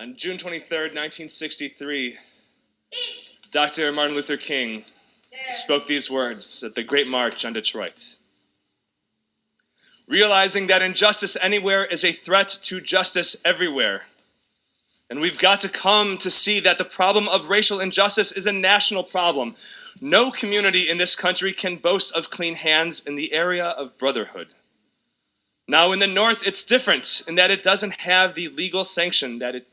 On June 23rd, 1963, Dr. Martin Luther King spoke these words at the Great March on Detroit. Realizing that injustice anywhere is a threat to justice everywhere. And we've got to come to see that the problem of racial injustice is a national problem. No community in this country can boast of clean hands in the area of brotherhood. Now in the North, it's different in that it doesn't have the legal sanction that it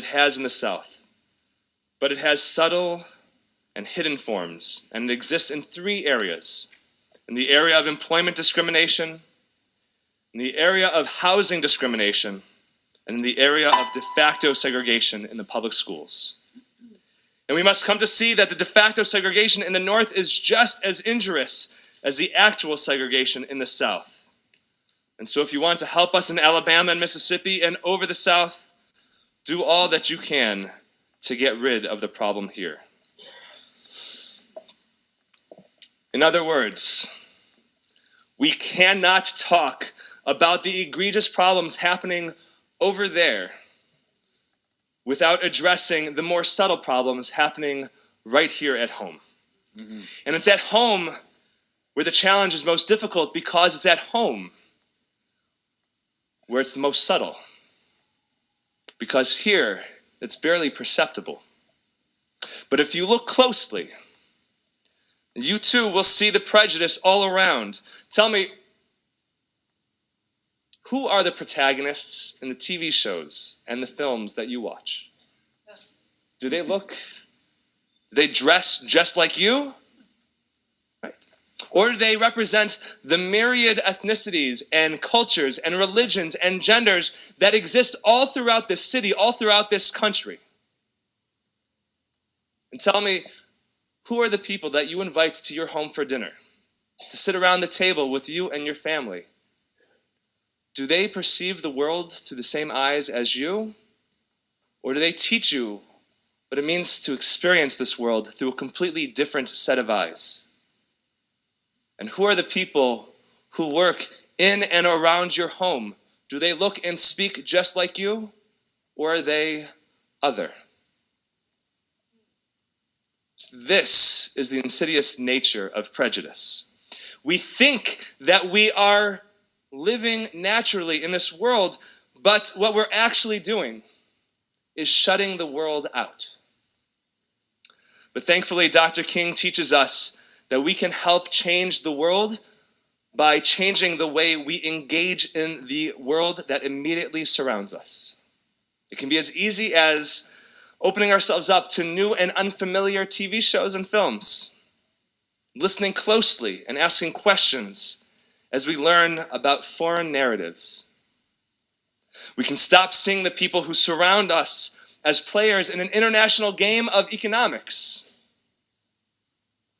has in the South. But it has subtle and hidden forms, and it exists in three areas. In the area of employment discrimination, in the area of housing discrimination, and in the area of de facto segregation in the public schools. And we must come to see that the de facto segregation in the North is just as injurious as the actual segregation in the South. And so if you want to help us in Alabama and Mississippi and over the South, do all that you can to get rid of the problem here. In other words, we cannot talk about the egregious problems happening over there without addressing the more subtle problems happening right here at home. Mm-hmm. And it's at home where the challenge is most difficult, because it's at home where it's the most subtle. Because here, it's barely perceptible. But if you look closely, you too will see the prejudice all around. Tell me, who are the protagonists in the TV shows and the films that you watch? Do they dress just like you? Right. Or do they represent the myriad ethnicities and cultures and religions and genders that exist all throughout this city, all throughout this country? And tell me, who are the people that you invite to your home for dinner, to sit around the table with you and your family? Do they perceive the world through the same eyes as you? Or do they teach you what it means to experience this world through a completely different set of eyes? And who are the people who work in and around your home? Do they look and speak just like you? Or are they other? This is the insidious nature of prejudice. We think that we are living naturally in this world, but what we're actually doing is shutting the world out. But thankfully, Dr. King teaches us that we can help change the world by changing the way we engage in the world that immediately surrounds us. It can be as easy as opening ourselves up to new and unfamiliar TV shows and films, listening closely and asking questions as we learn about foreign narratives. We can stop seeing the people who surround us as players in an international game of economics.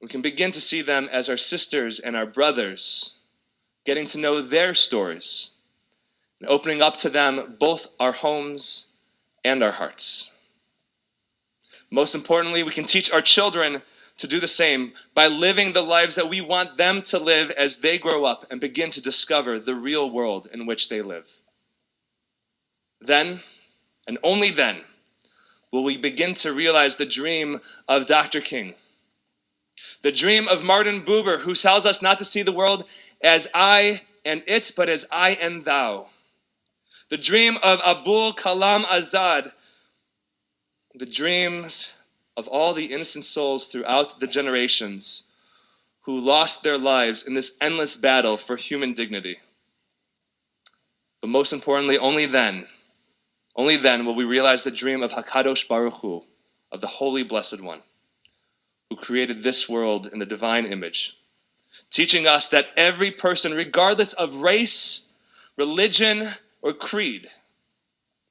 We can begin to see them as our sisters and our brothers, getting to know their stories, and opening up to them both our homes and our hearts. Most importantly, we can teach our children to do the same by living the lives that we want them to live as they grow up and begin to discover the real world in which they live. Then, and only then, will we begin to realize the dream of Dr. King, the dream of Martin Buber, who tells us not to see the world as I and it, but as I and thou. The dream of Abul Kalam Azad, the dreams of all the innocent souls throughout the generations who lost their lives in this endless battle for human dignity. But most importantly, only then will we realize the dream of HaKadosh Baruch Hu, of the Holy Blessed One, who created this world in the divine image, teaching us that every person, regardless of race, religion, or creed,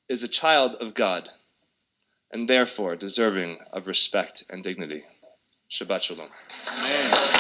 is a child of God, and therefore deserving of respect and dignity. Shabbat Shalom. Amen.